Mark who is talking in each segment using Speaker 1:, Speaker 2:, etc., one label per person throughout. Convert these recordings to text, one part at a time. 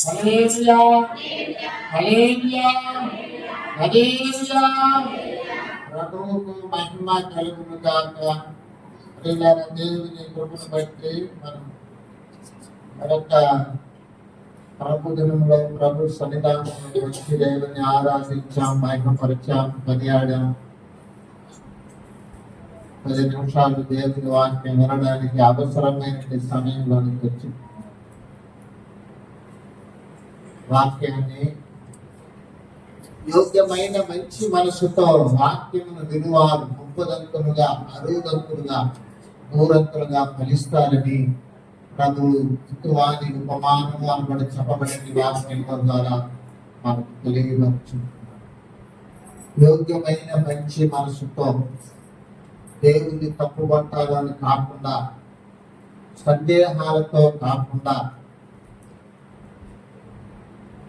Speaker 1: హల్లెలూయా హల్లెలూయా హల్లెలూయా. ప్రభువుకు మహిమ కలుగును గాక. ప్రియులారా, దేవుని కృపను బట్టి మనం మరొక ప్రభు దినంలో ప్రభు సన్నిధానంలో వచ్చి దేవుని ఆరాధించాం, మహిమపరిచాం, కొనియాడాం. 10 నిమిషాలు దేవుని వాక్యం వినడానికి అవసరమైన సమయంలోనికి వచ్చి వాక్యాన్ని యోగ్యమైన మంచి మనసుతో వాక్యమును వినువారు ముప్పదంతులుగా, 60దంతులుగా, 100ంతులుగా ఫలిస్తారని ప్రభువు వారి ఉపమానము అనబడి చెప్పబడిన వాక్యం ద్వారా మనకు తెలియవచ్చుంటున్నారు. యోగ్యమైన మంచి మనసుతో దేవుని తప్పుబట్టాలని కాకుండా, సందేహాలతో కాకుండా,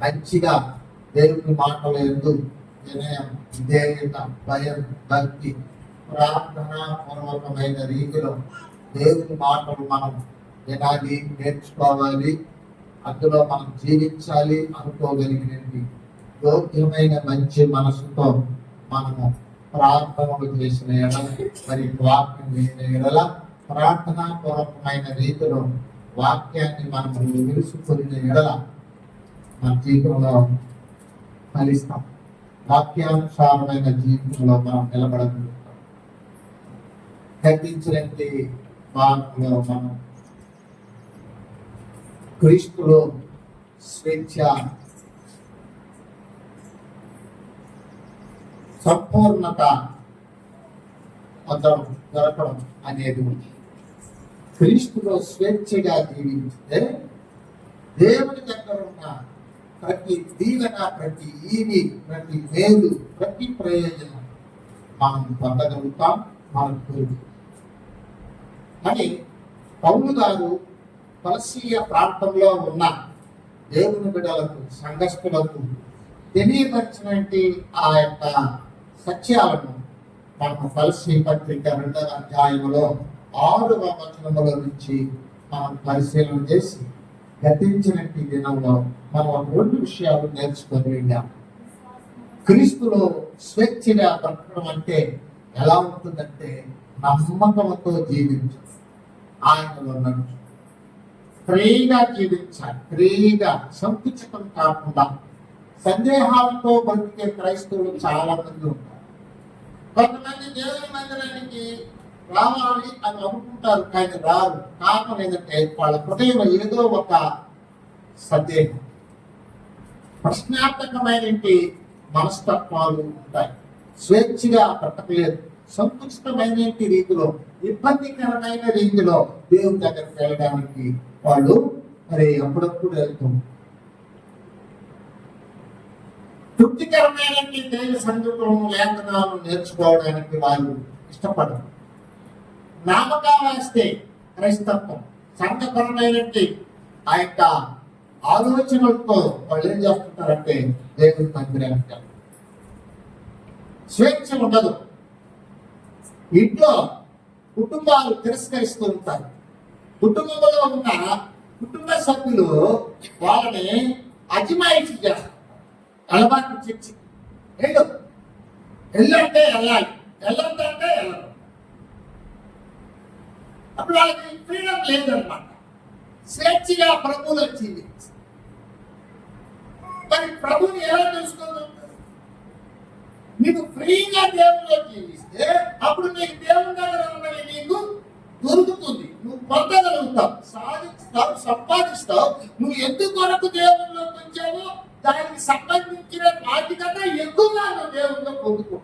Speaker 1: మంచిగా దేవుని మాటలు ఎందు వినయం, విధేయత, భయం, భక్తి, ప్రార్థనా పూర్వకమైన రీతిలో దేవుని మాటలు మనం వినాలి, నేర్చుకోవాలి, అందులో మనం జీవించాలి అనుకోగలిగినది యోగ్యమైన మంచి మనసుతో మనము ప్రార్థనలు చేసిన ఎడల, మరి వాక్యం వినిన ఎడల ప్రార్థనా పూర్వకమైన రీతిలో వాక్యాన్ని మనము నిలుసుకున్న ఎడల మన జీవితంలో ఫలిస్తాం. వాక్యానుసారమైన జీవితంలో మనం నిలబడగలుగుతాం. తగ్గించినట్టు వారంలో మనం క్రీస్తులో స్వేచ్ఛ, సంపూర్ణత దొరకడం అనేది ఉంది. క్రీస్తులో స్వేచ్ఛగా జీవించితే దేవుని దగ్గర ఉన్న ప్రతి దీవెన, ప్రతి ఈవి, ప్రతి మేలు, ప్రతి ప్రయోజనం మనం పొందగలుగుతాం. మనకు అని పౌలు గారు కొలస్సీయ ప్రాంతంలో ఉన్న దేవుని బిడ్డలకు, సంఘస్థులకు తెలియపరిచినటువంటి ఆ యొక్క సత్యాలను మనం కొలస్సీ పత్రిక 2వ అధ్యాయంలో 6వ వచనముల నుంచి మనం పరిశీలన చేసి గతించినట్టు దినంలో మనం 2 విషయాలు నేర్చుకొని వెళ్ళాం. క్రీస్తులో స్వేచ్ఛగా బ్రతకడం అంటే ఎలా ఉంటుందంటే, నమ్మకంతో జీవించు, ఆయనలో నడుచు, ఫ్రీగా జీవించాలి. ఫ్రీగా, సంకుచితం కాకుండా. సందేహాలతో బ్రతికే క్రైస్తవులు చాలా మంది ఉంటారు. కొంతమంది దేవుని మందిరానికి రావాలి అని అనుకుంటారు, కానీ రారు. కారణం ఏంటంటే వాళ్ళ హృదయం ఏదో ఒక సందేహం, ప్రశ్నార్థకమైన మనస్తత్వాలు ఉంటాయి. స్వేచ్ఛగా బ్రతకలేదు. సంకుచితమైన రీతిలో, ఇబ్బందికరమైన రీతిలో దేవుని దగ్గరికి వెళ్ళడానికి వాళ్ళు మరి అప్పుడప్పుడు వెళ్తుంది. తృప్తికరమైన దైవ సంగతులను, లేఖనాలు నేర్చుకోవడానికి వాళ్ళు ఇష్టపడరు. నామకావస్తే క్రైస్తత్వం, సంఘపరమైన ఆ యొక్క ఆలోచనలతో వాళ్ళు ఏం చేస్తుంటారంటే దేవుని మందిరానికి స్వేచ్ఛ ఉండదు. ఇంట్లో కుటుంబాలు తిరస్కరిస్తూ ఉంటారు. కుటుంబంలో ఉన్న కుటుంబ సభ్యులు వాళ్ళని అజమాయిషి చేస్తారు. అలవాటు చర్చి వెళ్ళంటే వెళ్ళాలి, వెళ్ళొద్దంటే వెళ్ళదు. అప్పుడు వాళ్ళకి ఫ్రీడమ్ లేదన్నమాట. స్వేచ్ఛగా ప్రభువులో జీవించి మరి ప్రభువుని ఎలా తెలుసుకోగలుగుతారు? నీకు ఫ్రీగా దేవునిలో జీవిస్తే అప్పుడు నీకు దేవుని దగ్గర ఉన్నది నీకు దొరుకుతుంది. నువ్వు పొందగలుగుతావు, సాధిస్తావు, సంపాదిస్తావు. నువ్వు ఎందుకు కొరకు దేవునిలోకి వచ్చావో దానికి సంబంధించిన వాటికన్నా ఎక్కువగా నువ్వు దేవునిలో పొందుకో.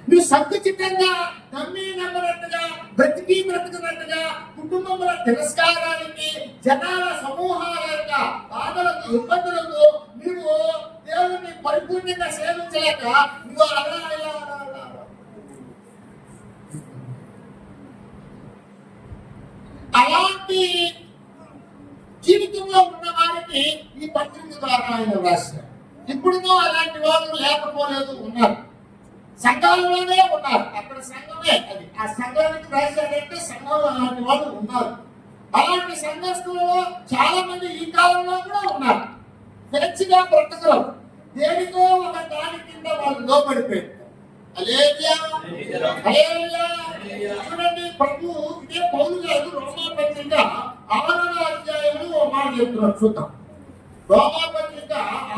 Speaker 1: నువ్వు సంకుచితంగా నమ్మినట్టుగా, బ్రతుకున్నట్టుగా, కుటుంబంలో తిరస్కారానికి, జనాల సమూహాల యొక్క బాధలకు, ఇబ్బందులకు నువ్వు దేవుని పరిపూర్ణంగా సేవించలేక నువ్వు అలాంటి జీవితంలో ఉన్న వారికి ఈ పత్రిక ద్వారా ఆయన రాశారు. ఇప్పుడు అలాంటి వాళ్ళు లేకపోలేదు, ఉన్నారు. సంఘాలలోనే ఉన్నారు. అక్కడ సంఘమే అది. ఆ సంఘానికి రాశాడంటే సంఘంలో అలాంటి వాళ్ళు ఉన్నారు. అలాంటి సంఘస్థులలో చాలా మంది ఈ కాలంలో కూడా స్వేచ్ఛగా బ్రతకరు. దేనికో ఒక దాని కింద వాళ్ళు లోబడిపోయారు. హల్లెలూయా, హల్లెలూయా. చూడండి, ప్రభు ఇదే పౌలు గారు రోమాపత్రిక 6వ అధ్యాయంలో ఒక మాట చెప్తున్నారు. చూద్దాం. రోమాపత్రిక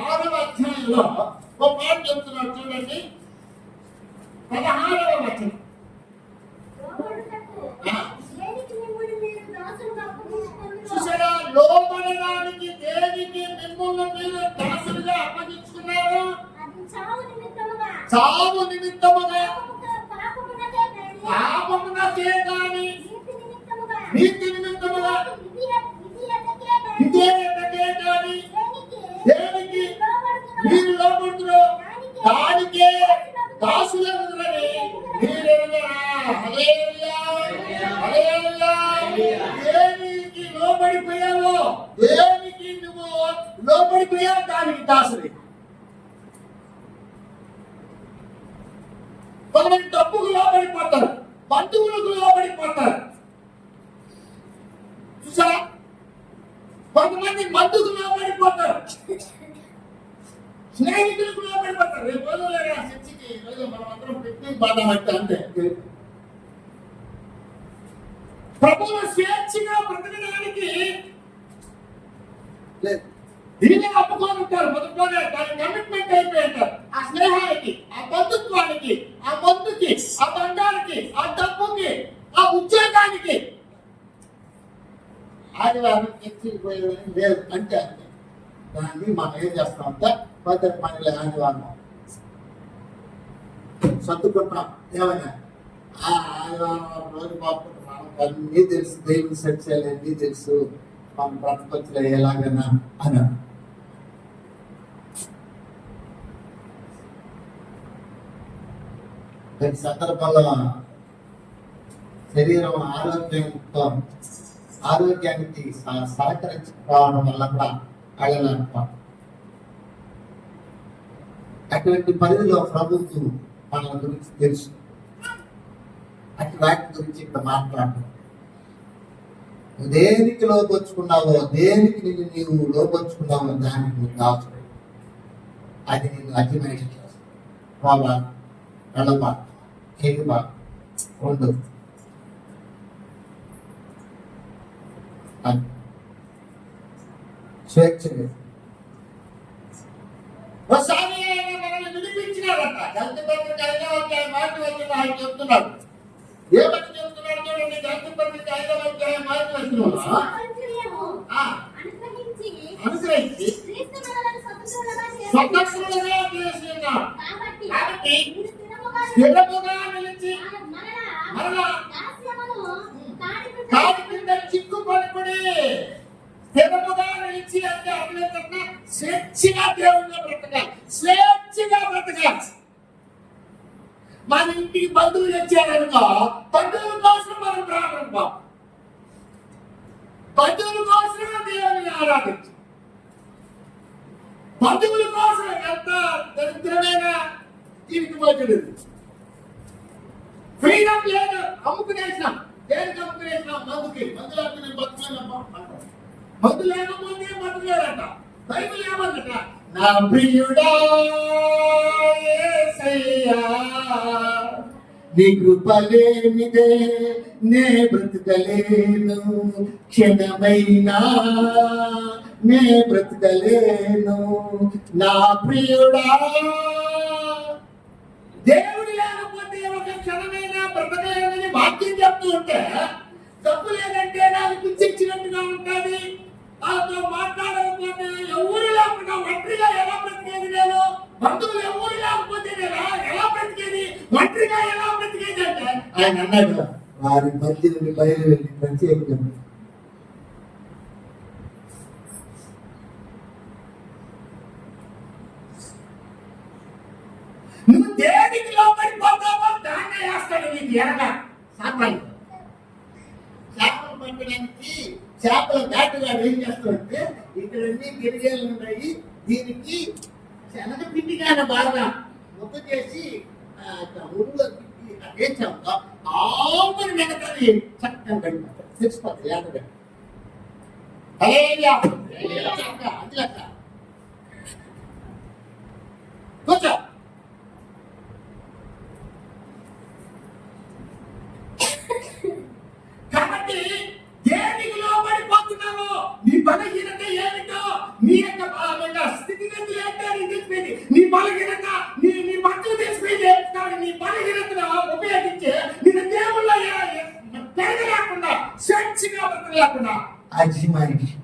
Speaker 1: 6వ అధ్యాయంలో ఒక మాట చెప్తున్నారు. చూడండి, 16వ వచనం. చూసారా, లోబడడానికి దేనికి మిమ్మల్ని మీరు దాసులుగా అప్పగించుకున్నారు? చావు నిమిత్తముగా, పాపమునకే గాని నీతి నిమిత్తముగా, విధేయతకే గాని దేనికి మీరు లోబడుతున్నారు? దానికే దాసులగుదురని మీరు ఎరుగరా? హల్లెలూయా, హల్లెలూయా. దేనికి లోబడిపోయావో, దేనికి నువ్వు లోబడిపోయావు, దానికి దాసులే. కొంతమంది డబ్బుకు లోబడిపోతారు, బంధువులకు లోబడిపోతారు. చూసారా, కొంతమంది మందుకు లోబడిపోతారు, స్నేహితులకు లోబడిపోతారు. రేపు రోజులేరా చర్చికి, రోజు మనం అందరం పిక్నిక్ బాధపడతా అంతే. ప్రభువును స్వేచ్ఛగా బ్రతకడానికి దీన్ని అప్పుకోనుంటారు. మొదట్లోనే దాని కమిట్మెంట్ అయిపోయింటారు. ఆ స్నేహానికి, ఆ బంధుత్వానికి, ఆ మందుకి, ఆ బంధానికి, ఆ డబ్బుకి, ఆ ఉద్యోగానికి. ఆదివారం చర్చికి పోయేది లేదు అంటే అంతే. దాన్ని మనం ఏం చేస్తామంటే పద్ధతి మనలో ఆదివారం సర్దుకుంటాం. ఏమైనా ఆదివారం రోజు బాగుంటుంది. మనకు అన్నీ తెలుసు, దేవుని సత్యాలు అన్నీ తెలుసు, మన బ్రతపత్తులు ఎలాగన్నా అని. ప్రతి సందర్భంలో శరీరం ఆరోగ్యానికి సహకరించుకోవడం వల్ల కూడా అడగలంటాం. అటువంటి పరిధిలో ప్రభుత్వం మన గురించి తెలుసు. అటు వాటి గురించి ఇక్కడ మాట్లాడటం. దేనికి లోపరుచుకున్నావో, దేనికి నీవు లోపరుచుకున్నావో దానికి నువ్వు దాచు. అది నేను అతిమైషన్ చేస్తాను. నడప చెడుప ఉండు. స్వేచ్ఛ ఒకసారి మనల్ని విడిపించినాడట. గంతపత్రిక 5వ అధ్యాయం మార్చి వచ్చిన ఆయన చెప్తున్నాడు. ఏమని చెప్తున్నాడు చూడండి. గంతపత్రిక 5వ అధ్యాయం మార్చి వచ్చిన అనుగ్రహించి స్వతంత్రులుగా చేసినాడు. కాబట్టి స్థిరముగా నిలిచి మరలా కాడి కింద చిక్కుపడుకుని స్థిరముగా నిలిచి అంటే అట్లా స్వేచ్ఛగా దేవుణ్ణి బ్రతకాలి, స్వేచ్ఛగా బ్రతకాలి. మన ఇంటికి బంధువులు వచ్చారనుకో, బంధువుల కోసం మనం ప్రారంభం, బంధువుల కోసం దేవుని ఆరాధించు. బంధువుల కోసం ఎంత దరిద్రమైన జీవితం. ఫ్రీడమ్ లేదు, అమ్ముకునేసినాం. దేనికి అమ్ముకునేసినాం? మందుకి. మందు లేకపోతే బతుకులేనమ్మా అంటారు. మందు లేకపోతే బతుకులేదంట. బైబిల్ ఏమందట? నా ప్రియుడా యేసయ్యా, నీ కృప లేనిదే నే బ్రతకలేను, క్షణమైనా నే బ్రతకలేను. నా ప్రియుడా, దేవుడు లేకపోతే ఒక క్షణమైనా బ్రతకలేదని వాక్యం చెప్తూ ఉంటే, తప్పు లేదంటే నాకు పిచ్చిచ్చినట్టుగా ఉంటుంది. వాళ్ళతో మాట్లాడకపోతే ఎవరు లేకుండా ఒంటరిగా ఎలా బ్రతికేది? నేను బంధువులు ఎవరు లేకపోతే నేను ఎలా బ్రతికేది? ఒంటరిగా ఎలా బ్రతికేది అంటే ఆయన అన్నాడు, వారి మధ్య నుండి బయలు వెళ్ళి ప్రత్యేకంగా నువ్వు దేనికి లోపడిపోతావో దాన్నే వేస్తాడు నీకు ఎరగా. సాతాను చేపలు పట్టడానికి చేపల వేటగాడు ఏం చేస్తాడంటే, ఇక్కడ అన్ని గిరిగేలు ఉన్నాయి, దీనికి శనగ పిండిగానే బాగా ముక్క చేసి ఊళ్ళో ఏం చేస్తా ఆవుని వెనకని చక్కగా గడిపోతాడు. తెలిసిపోతాడు వేటగాడు. అదే అందులక్క
Speaker 2: అజమాయిషి.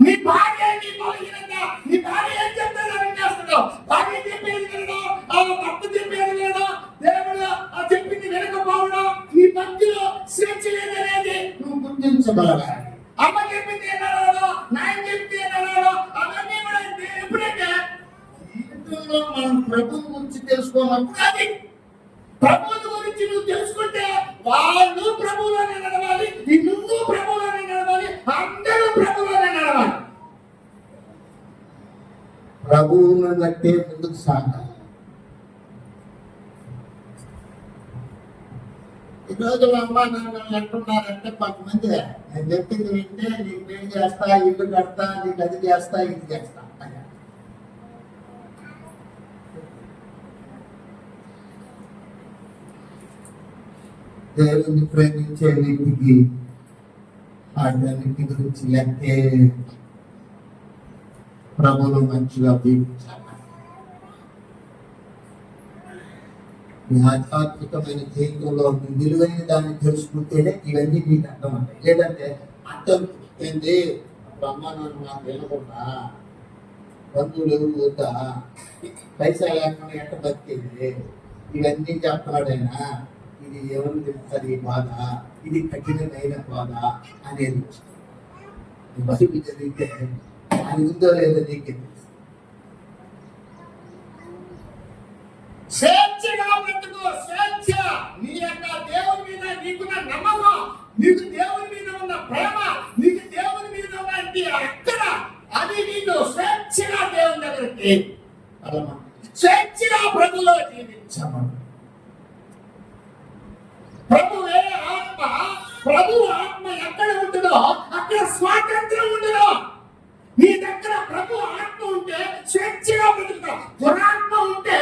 Speaker 1: నీ భార్య నీ బలహీనత, నీ భార్య ఏం చెప్తాడో అవి చేస్తున్నావు. భార్య చెప్పేది వినడం, భర్త చెప్పేది వినడం, దేవుడు చెప్పింది వినకపోవడం, నీ భక్తిలో స్వేచ్ఛ లేదనేది
Speaker 2: నువ్వు గుర్తించగలగాలి.
Speaker 1: అమ్మ చెప్పింది ఏనాడో, నాయన చెప్తే ఏనాడో, అవన్నీ కూడా ఎప్పుడైతే
Speaker 2: జీవితంలో మనం ప్రభు గురించి తెలుసుకోమన్నప్పుడు
Speaker 1: అది ప్రభువుల గురించి నువ్వు తెలుసుకుంటే వాళ్ళు ప్రభువులోనే నడవాలి, నువ్వు ప్రభువులోనే నడవాలి, అందరూ ప్రభువులోనే నడవాలి.
Speaker 2: ప్రభువును బట్టే ముందుకు సాగాలి. ఈ రోజుల్లో అమ్మా నాన్నలు అంటున్నారంటే కొంతమంది నేను చెప్పింది వింటే నీకు పెళ్లి చేస్తా, ఇల్లు కడతా, నీకు అది చేస్తా, ఇది చేస్తా. దేవుని ప్రేమించే వ్యక్తికి వాటన్నిటి గురించి లెక్కే ప్రభువులు మంచిగా జీవించాలి. మీ ఆధ్యాత్మికమైన జీవితంలో మీ విలువైన దాన్ని తెలుసుకుంటేనే ఇవన్నీ మీకు అర్థమవుతాయి. లేదంటే అర్థం ఏంటి, అమ్మ నాన్న నాకు వెళ్ళకుండా బంధువులు ఎవరు వద్దా, పైసా లేకుండా ఎట్ట బతికేది, ఇవన్నీ చెప్తున్నాడైనా ఇది ఎవరు తెలుస్తుంది బాధ, ఇది కఠినమైన బాధ అనేది బతుకు జరిగితే అది ఉందో లేదో నీకే తెలుసు.
Speaker 1: స్వేచ్ఛగా బ్రతుకు, స్వేచ్ఛ. నీ యొక్క దేవుని మీద నీకున్న నమ్మకం, నీకు దేవుని మీద ఉన్న ప్రేమ, నీకు దేవుని మీద ఉన్నటువంటి అక్కడ అది నీకు స్వేచ్ఛగా దేవుని దగ్గరికి స్వేచ్ఛగా ప్రభులో జీవించమను. ప్రభువే ఆత్మ, ప్రభు ఆత్మ ఎక్కడ ఉంటుందో అక్కడ స్వాతంత్రం ఉండదు. నీ దగ్గర ప్రభు ఆత్మ ఉంటే స్వేచ్ఛగా బ్రతుకుతావు. దురాత్మ ఉంటే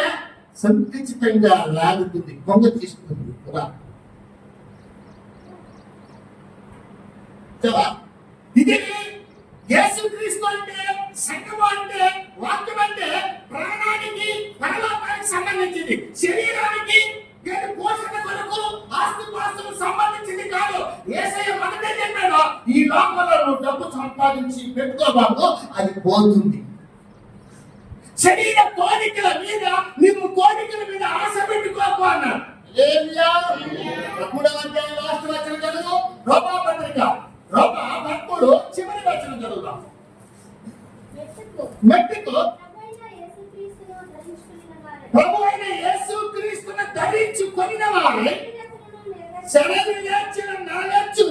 Speaker 2: సంకుచితంగా లాగుతుంది, కొంగ తీసుకుంది.
Speaker 1: ఇది యేసుక్రీస్తు అంటే, సంఘం అంటే, వాక్యం అంటే ప్రాణానికి పరలోకానికి సంబంధించింది, శరీరానికి పోషణ కొరకు ఆస్తిపాస్తులకు సంబంధించింది కాదు. యేసయ్య మొదటే చెప్పాడు, ఈ లోకంలో నువ్వు డబ్బు సంపాదించి పెట్టుకోబాబు, అది పోతుంది. శరీర కోరికల మీద నువ్వు కోరికల మీద ఆశ పెట్టుకోకు అన్నాడు. లాస్ట్ వచనం చదువు, రోమా పత్రిక, రోమా 13 చివరి వచనం చదువుదాం. మెట్టుకు ప్రభు అయిన యేసుక్రీస్తును ధరించుకొనిన వారే శరీర నెరవేర్చు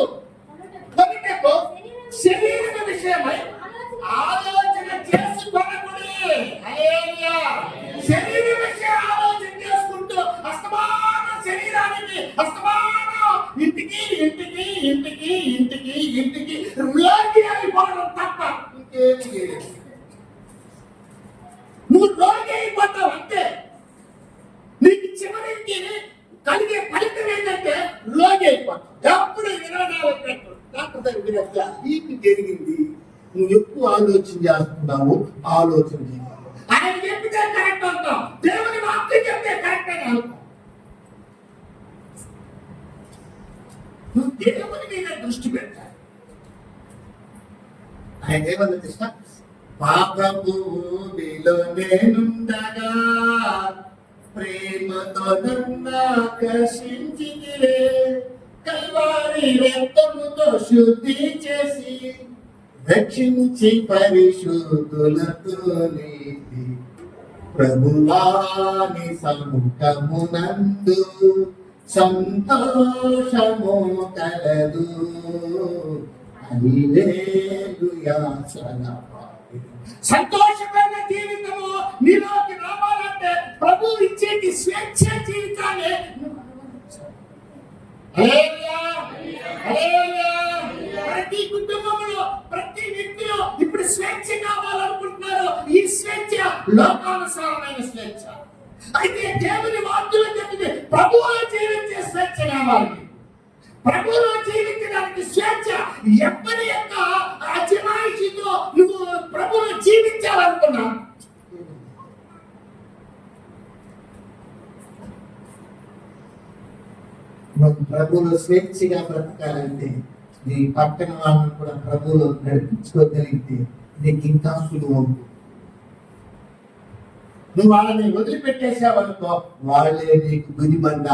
Speaker 1: కొనుటకు శరీర విషయమై ఆలోచన చేసుకొనకుడి. హల్లెలూయా. శరీర విషయం ఆలోచన చేసుకుంటూ అస్తమానం శరీరానికి, అస్తమానం ఇంటికి ఇంటికి ఇంటికి ఇంటికి ఇంటికి రోగి అయిపోవడం తప్ప ఇంకేమి లేదు. నువ్వు రోగి అయిపోతావు అంతే. నీకు చివరికి కలిగే ఫలితం ఏంటంటే రోగి అయిపోతావు. ఎప్పుడు 24 గంటలు డాక్టర్ దగ్గర నీకు జరిగింది, నువ్వు ఎక్కువ ఆలోచన చేస్తున్నావు, ఆలోచన చేయాలి. ఆయన చెప్తే కరెక్ట్ అంటాం, దేవుని వాక్యం చెప్తే కరెక్ట్ అని అనుకో. నువ్వు దేవుని మీద దృష్టి పెట్టాలి.
Speaker 2: ఆయన ఏమన్నా తెలుసా, పాపపు ఊబిలో నేనుండగా ప్రేమతో నన్నాకర్షించితిరే, కల్వారి రక్తముతో శుద్ధి చేసి రక్షించి పరిశుద్ధులతో నీతి ప్రభువాని సముఖమునందు సంతోషము కలదు. హల్లెలూయా.
Speaker 1: సంతోషమైన జీవితము నీలోకి రావాలంటే ప్రభు ఇచ్చేటి స్వేచ్ఛ జీవితాన్ని ప్రతి కుటుంబంలో, ప్రతి వ్యక్తిలో ఇప్పుడు స్వేచ్ఛ కావాలనుకుంటున్నారు. ఈ స్వేచ్ఛ లోకానుసారమైన స్వేచ్ఛ. అయితే దేవుని వాక్యంలో చెప్పింది ప్రభువులో జీవించే స్వేచ్ఛ కావాలి. ప్రభువులో జీవించడానికి స్వేచ్ఛ. ఎవరి యొక్క అజమాయిషితో నువ్వు ప్రభువులో జీవించాలనుకున్నావు,
Speaker 2: నువ్వు ప్రభువులో స్వేచ్ఛగా బ్రతకాలంటే నీ పక్కన వాళ్ళని కూడా ప్రభువులో నడిపించుకోగలిగితే నీకు ఇంకా సులువు. నువ్వు వాళ్ళని వదిలిపెట్టేసావనుకో, వాళ్ళే నీకు గుదిబండ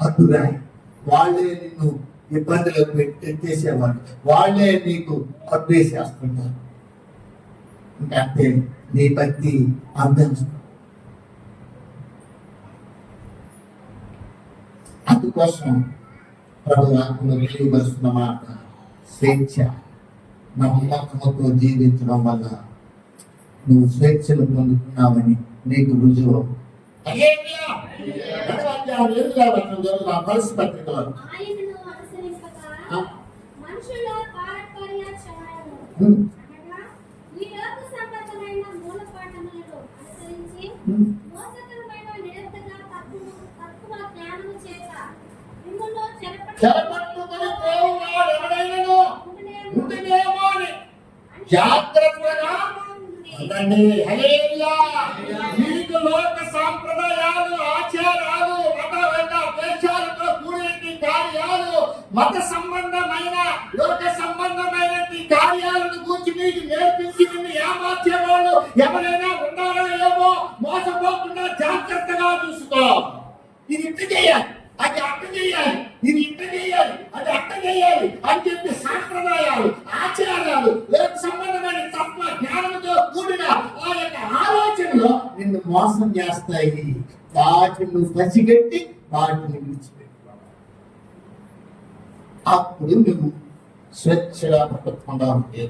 Speaker 2: అడ్డురాయి, వాళ్ళే నిన్ను ఇబ్బందులకు పెట్టేసేవాళ్ళు, వాళ్ళే నీకు అడ్డేసేస్తుంటారు. అంటే నీ భక్తి అర్థం. అందుకోసం ప్రభు ఆత్మలో తెలియవలసిన మాట స్వేచ్ఛ. నమ్మకముతో జీవించడం వల్ల నువ్వు స్వేచ్ఛను పొందుతున్నావని నీకు రుజువు. పరిస్థితి పత్రికలో చెరపట్టుకొని పోవువాడు ఎవడైనను ఉండునేమో అని జాగ్రత్తగా ఉండండి. హల్లెలూయా. మీకు లోక సాంప్రదాయాలు, ఆచారాలు, మత దేశాలతో కూడిన కార్యాలు, మత సంబంధమైన లోక సంబంధమైన కార్యాలను గురించి మీకు నేర్పించి నిన్ను ఏమార్చే వాళ్ళు ఎవరైనా ఉన్నారో ఏమో, మోసపోకుండా జాగ్రత్తగా చూసుకో. ఇది ఇంత చేయాలి, అది అట్ట చేయాలి, ఇది ఇంత చేయాలి, అది అట్ట చేయాలి అని చెప్పి సాంప్రదాయాలు, ఆచారాలు, లోక సంబంధమైన తత్వ జ్ఞానంతో కూడిన ఆ యొక్క ఆలోచనలో నిన్ను మోసం చేస్తాయి. వాటిని నువ్వు పసిగట్టి వాటిని విడిచిపెట్టుకోవాలి. అప్పుడు నువ్వు స్వేచ్ఛగా బ్రతకకుండా ఉంటే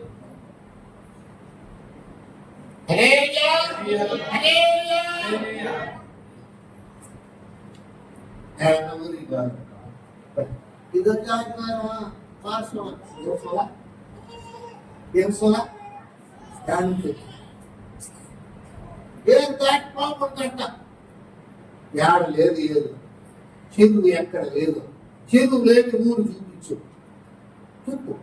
Speaker 2: లేదు లేదు చెరువు ఎక్కడ లేదు, చెరువు లేని ఊరు చూపించు. చూపు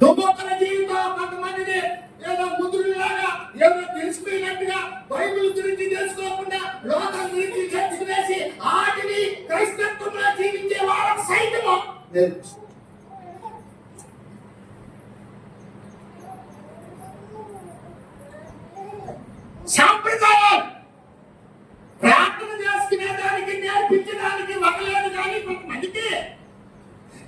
Speaker 2: దుమ్మొక్కల జీవితం కొంతమందిని ఏదో ముదురులాగా ఏదో తెలిసిపోయినట్టుగా బైబిల్ గురించి తెలుసుకోకుండా లోకం గురించి తెలుసుకునేసి వాటిని క్రైస్తత్వంలో జీవించే వాళ్ళకి సైతము సాంప్రదాయాలు ప్రార్థన చేసుకునే దానికి నేర్పించడానికి వదలేదు కానీ కొంతమందికి,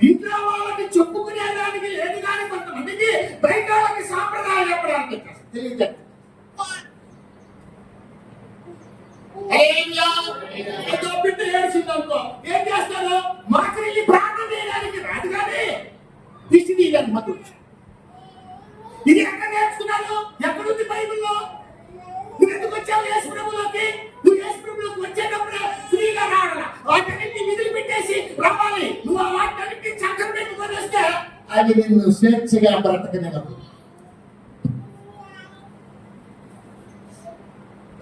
Speaker 2: ఇంట్లో వాళ్ళకి చెప్పుకునే దానికి లేదు కానీ కొంతమందికి, బయట వాళ్ళకి సాంప్రదాయాలు చెప్పడానికి తెలియదు. బిడ్డ ఏడ్చిందనుకో ఏం చేస్తారు, మాకు ప్రార్థన చేయడానికి రాదు కానీ దిష్టి తీయడానికి మాకు. ఇది ఎక్కడ నేర్చుకున్నాను, ఎక్కడుంది బైబిల్లో? నువ్వు ఎందుకు వచ్చావు యేసు ప్రభువులోకి? నువ్వు యేసు ప్రభువులోకి వచ్చేటప్పుడు ఫ్రీగా రావాలా, వాటన్నింటినీ విధులు పెట్టేసి రావాలి. నువ్వు ఆ వాటన్నింటినీ చక్కర పెట్టుకొని వస్తే అది నిన్ను స్వేచ్ఛగా బ్రతకనివ్వదు.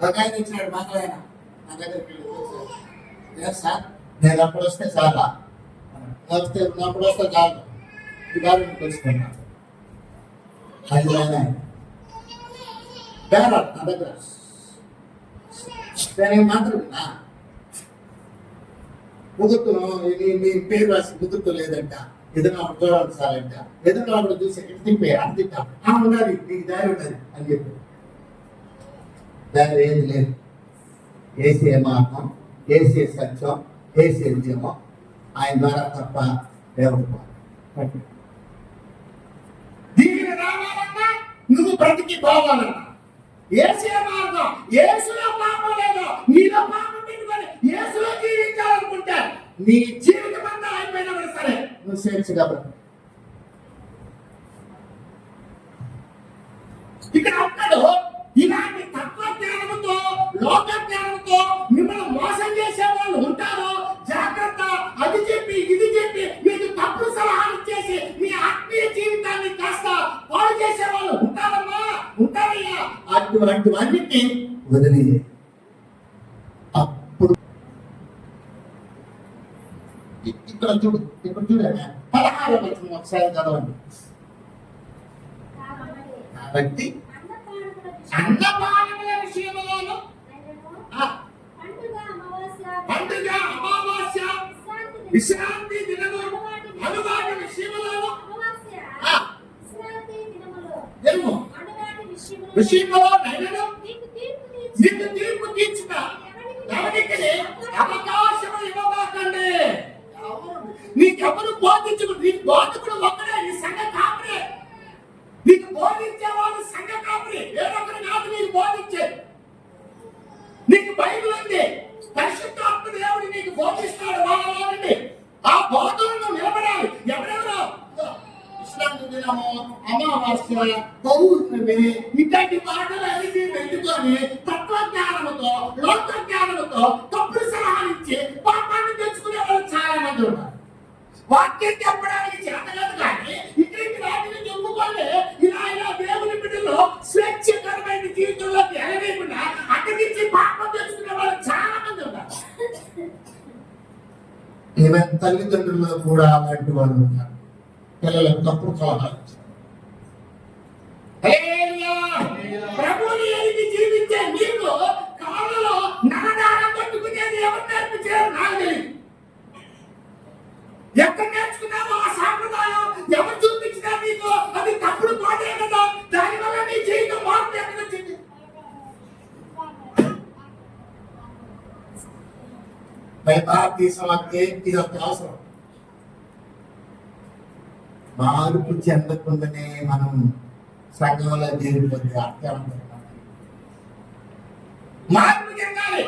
Speaker 2: ఒక ఆయన ఇచ్చినాడు మాట్లాడిన నా దగ్గరికి సార్, నేను అప్పుడు వస్తే చాలా అప్పుడు వస్తే చాలు ఈ గారు తెలుసుకున్నా. అది నా దగ్గర నేను మాట్లాడుతున్నా. ముదుర్తు మీ పేరు రాసి ముదుర్తు లేదంట, ఏదైనా ఒకటి చూడాలి సార్ అంట, ఏదైనా ఒకటి చూసి ఎటు తిప్పే అని తింటా ఉన్నది, నీకు దారి ఉన్నది అని చెప్పి. దారి ఏది లేదు. ఏసీ మార్గం, ఏసీ సత్యం, ఏసీ నిజమం, ఆయన ద్వారా తప్ప దేవుడు. దీనికి రావాలన్నా నువ్వు బ్రతికి పోవాలన్నా ఏసీ మార్గం. ఏసులో పాపం లేదు, నీలో పాపం పెట్టుకొని ఏసులో జీవించాలనుకుంటే నీ జీవితం అంతా అయిపోయినా కూడా సరే నువ్వు స్వేచ్ఛగా బ్రతుకు. ఇక్కడ ఒక్కడు ఇలాంటి తత్వ జ్ఞానంతో, లోక జ్ఞానంతో మిమ్మల్ని మోసం చేసే వాళ్ళు ఉంటారు. జాగ్రత్త. అది చెప్పి ఇది చెప్పి మీకు తప్పుడు సలహాలు చేసి మీ ఆత్మీయ జీవితాన్ని కాస్త పాడు చేసే వాళ్ళు ఉంటారమ్మా, ఉంటారయ్యా. అటువంటివన్నిటిని వదిలి అప్పుడు ఇక్కడ చూడు, ఇప్పుడు చూడండి 16వ వచనం ఒకసారి చదవండి. కాబట్టి అన్నపానముల విషయంలోను పండుగ, అమావాస్య, విశ్రాంతి దినము, అనువాటి
Speaker 1: ఏమో
Speaker 3: అన్నవాటి
Speaker 1: విషయంలో నైనా
Speaker 3: నీకు తీర్పు
Speaker 1: నీకు తీర్పు తీర్చుట ఎవరికి అవకాశం ఇవ్వబాకండి. నీకెవరు బోధించు, నీకు బోధకుడు ఒక్కడే, నీ సంఘ కాపురే. నీకు బోధించేవాడు సంఘ కాపురే, వేరొకరు కాదు నీకు బోధించేది. నీకు బైబిల్ ఉంది, పరిశుద్ధాత్మ దేవుడు నీకు బోధిస్తాడు వాళ్ళలో నుండి. ఆ బోధనను నిలబడాలి. ఎవరెవరో విశ్రాంతి దినము, అమావాస్య, పౌర్ణమి ఇట్లాంటి మాటలు అన్ని పెట్టుకొని తత్వజ్ఞానముతో, లోక జ్ఞానముతో తప్పుడు సలహాలు ఇచ్చి పాపాన్ని తెచ్చుకునే వాళ్ళు చాలా మంది ఉన్నారు. వాక్యం చెప్పడానికి చేతలేదు కానీ ఇక్కడికి రాత్రి చెప్పుకోలే ఇలా దేవుని బిడ్డలో స్వేచ్ఛకరమైన జీవితంలోకి ఎలవేయకుండా అక్కడికి పాపం తెచ్చుకునే వాళ్ళు చాలా మంది ఉన్నారు.
Speaker 2: ఈవెన్ తల్లిదండ్రుల్లో కూడా అలాంటి వాళ్ళు ఉన్నారు. పిల్లలకు తప్పుడు సలహాలు ఇచ్చారు.
Speaker 1: హల్లెలూయా! ప్రభువుని ఎరిగి జీవించే నీకు కాళ్ళలో నరదారం పట్టుకునేది ఎవరు నేర్పించారు నాకు తెలియదు. ఎక్కడ నేర్చుకున్నావో ఆ సాంప్రదాయం ఎవరు చూపించినా నీకు అది తప్పుడు కోటే కదా. దానివల్ల నీ జీవితం మార్పు ఎక్కడ వచ్చింది?
Speaker 2: భారతదేశంలో ఇది ఒక అవసరం. మార్పు చెందకుండానే మనం సంఘంలో దేవుడి అత్యంత
Speaker 1: మార్పు చెందాలి.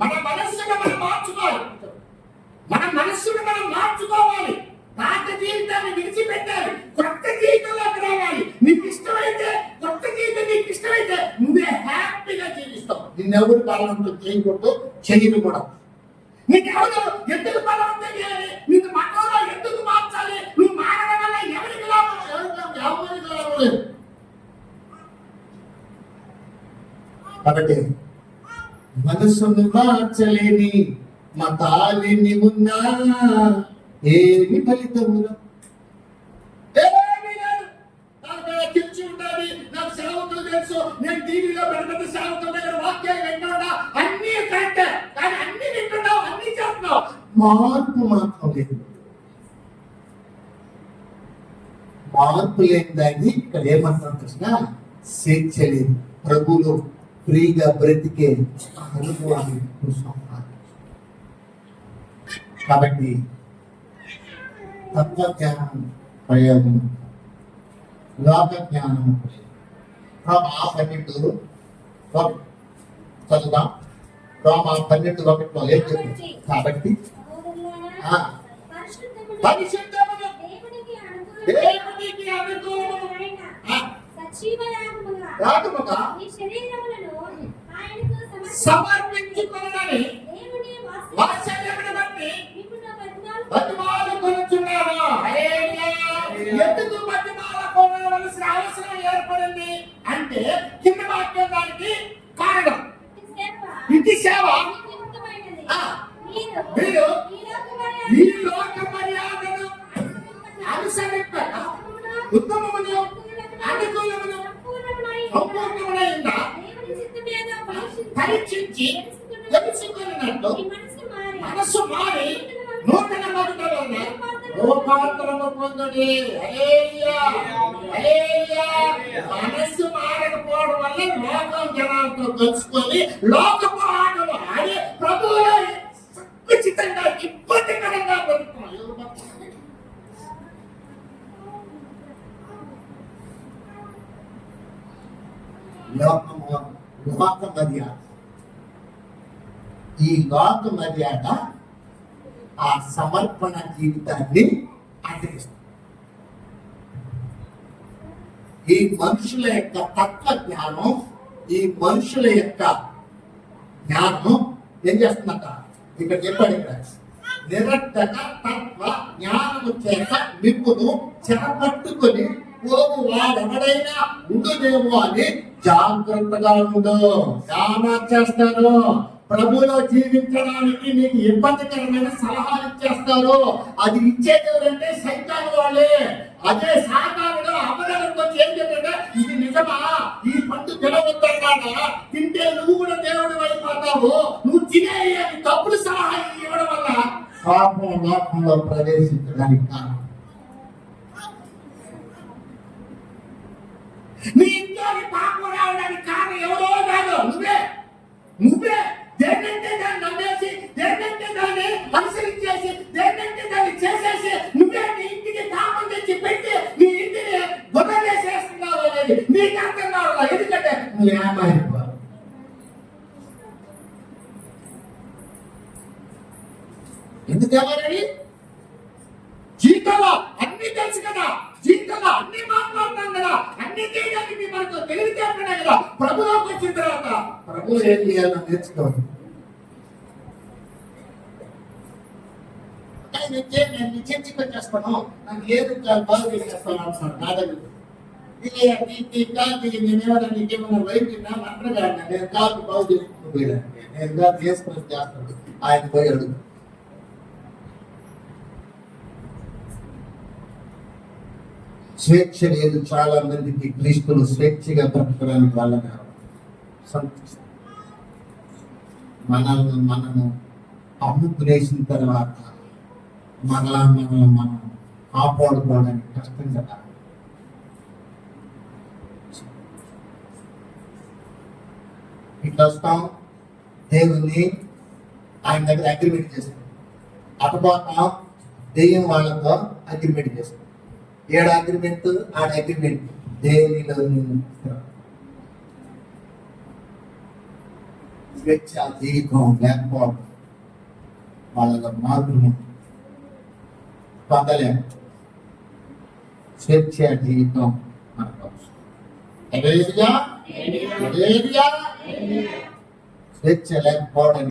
Speaker 1: మన మనస్సును మనం మార్చుకోవాలి. మన మనస్సును మనం మార్చుకోవాలి. పాత జీవితాన్ని విడిచిపెట్టాలి. కొత్త జీవితంలోకి రావాలి. నీకు ఇష్టమైతే కొత్త జీవితం నీకు ఇష్టమైతే నువ్వే హ్యాపీగా జీవిస్తావు.
Speaker 2: నిన్నెవరు బలవంతం చేయకూడదు, చెయ్యను కూడా.
Speaker 1: నీకెవరు ఎందుకు బలవంతం చేయాలి? నీకు మతంలో ఎందుకు మార్చాలి? నువ్వు మారడం వల్ల ఎవరికి లాభం? ఎవరికి లాభం లేదు.
Speaker 2: కాబట్టి మనసును మార్చలేని మతాలిని ఉన్నా ఏమి ఫలితము?
Speaker 1: ఏమీ లేదు. నాకు తెలిసి ఉండాలి, నాకు సేవకులు తెలుసు, నేను టీవీలో పెద్ద సేవకుల దగ్గర వాక్యాలు వింటున్నా, అన్ని కరెక్టే. కానీ అన్ని వింటున్నావు, అన్ని చేస్తున్నావు.
Speaker 2: మార్పు మాత్రం లేదు. మార్పు లేని దాన్ని ఇక్కడ ఏమంటారు కృష్ణ? స్వేచ్ఛ లేదు. ప్రభువులో ఫ్రీగా బ్రతికే అనుభవాన్ని చూస్తున్నాం. కాబట్టి తత్వజ్ఞానం ప్రయోజనం, లోక జ్ఞానం రోమా 12 చదువుదాం. రోమా 12:1 ఏం చెప్తుంది? కాబట్టి
Speaker 3: సహోదరులారా, పరిశుద్ధమును
Speaker 1: పరిశుద్ధమును దేవునికి అనుకూలమైన
Speaker 3: సజీవ యాగముగా
Speaker 1: యాగముగా
Speaker 3: మీ శరీరములను ఆయనకు
Speaker 1: సమర్పించుకొనుడని
Speaker 3: దేవుని
Speaker 1: వాత్సల్యమును బట్టి
Speaker 3: మిమ్మును బతిమాలు
Speaker 1: బతిమాలుకొనుచున్నాను. హల్లెలూయా! ఎందుకు బతిమాలుకొనవలసిన అవసరం ఏర్పడింది అంటే కింద వాక్యం దానికి కారణం. ఇంటి సేవ
Speaker 3: నిమిత్తమైనది.
Speaker 1: ఆ,
Speaker 3: మీరు
Speaker 1: ఈ లోక మర్యాదను అనుసరింపక ఉత్తమమును అనుకూలమును సంపూర్ణములైన పరీక్షించి తెలుసుకున్నట్టు మనస్సు మారి నూతన మగుటలోన రూపాంతరము పొందుడి. హల్లెలూయా! హల్లెలూయా! మనస్సు మారకపోవడం వల్ల లోకం జనాలతో కలుసుకొని లోకపు ఆటలు ఆడి ప్రభువులో ఉచితంగా ఇబ్బందికరంగా బతుకుతున్నాం.
Speaker 2: లోక మర్యాద, ఈ లోక మర్యాద ఆ సమర్పణ జీవితాన్ని అడ్డగిస్తుంది. ఈ మనుషుల యొక్క తత్వ జ్ఞానం, ఈ మనుషుల యొక్క జ్ఞానం ఏం చేస్తుందట? ఇక్కడ చెప్పాడు. ఇక్కడ నిరర్థక తత్వ జ్ఞానము చేత మిమ్మును చెరపట్టుకొని పోగు వాడెవడైనా ఉండునేమో అని జాగ్రత్తగా ఉండు. చాలా చేస్తారు. ప్రభులో జీవించడానికి నీకు ఇబ్బందికరమైన సలహాలు ఇచ్చేస్తారు. అది ఇచ్చేది ఎవరంటే సైతాను వాళ్ళే. అదే సాతానుడు అబద్ధాలకు వచ్చి ఏం చెప్పాడు? ఇది నిజమా? ఈ పండు తినవద్దన్నాడా? తింటే నువ్వు కూడా దేవుడు అయిపోతావు, నువ్వు తినేయి అని తప్పుడు సలహా ఇవ్వడం వల్ల పాపం లోకంలో ప్రవేశించడానికి కారణం.
Speaker 1: నీ ఇంట్లోకి పాపం రావడానికి కారణం ఎవరో కాదు, నువ్వే దేన్నంటే దాన్ని నమ్మేసి, దేన్నంటే దాన్ని అనుసరించేసి, దేన్నంటే దాన్ని చేసేసి, నువ్వే నీ ఇంటికి పాపం తెచ్చి పెట్టి నీ ఇంటిని వదిలేసేస్తున్నావు అనేది నీకు అర్థం కావాలి. ఎందుకంటే
Speaker 2: నువ్వు ఏమైపోయావు.
Speaker 1: ఎందుకేమని జీవితంలో అన్ని తెలుసు కదా, జీవితంలో అన్ని మాట్లాడుతాం కదా, అన్ని చేయడానికి మనకు తెలివితేటలే కదా. ప్రభులోకి వచ్చిన తర్వాత
Speaker 2: ప్రభు ఏం చేయాలో నేర్చుకోవాలి. నేను చర్చికి వచ్చేస్తాను, నాకు ఏది బాగా చేసేస్తాను అంటున్నాడు నా దగ్గర. నేనేమన్నా నీకేమన్నా వైద్యున్నా మంత్రగాడినా, నేను కాదు బాగు చేసుకుని పోయాను, నేను కాదు చేసుకుని చేస్తాను. ఆయన పోయాడు. స్వేచ్ఛ లేదు చాలా మందికి. క్రీస్తులు స్వేచ్ఛగా బ్రతకడానికి వాళ్ళని మనము అమ్ముకునేసిన తర్వాత మనల్ని మనం కాపాడుకోవడానికి కష్టం కదా. ఇట్లా వస్తాం, దేవుణ్ణి ఆయన దగ్గర అగ్రిమెంట్ చేస్తాం, అటుపోతాం దెయ్యం వాళ్ళతో అగ్రిమెంట్ చేస్తాం. ఏడు అగ్రిమెంట్, ఆడ అగ్రిమెంట్ దేవునిలో స్వేచ్ఛ జీవితం లేకపోవడం వాళ్ళ మార్పులు పొందలేము. స్వేచ్ఛ జీవితం మనకు స్వేచ్ఛ లేకపోవడం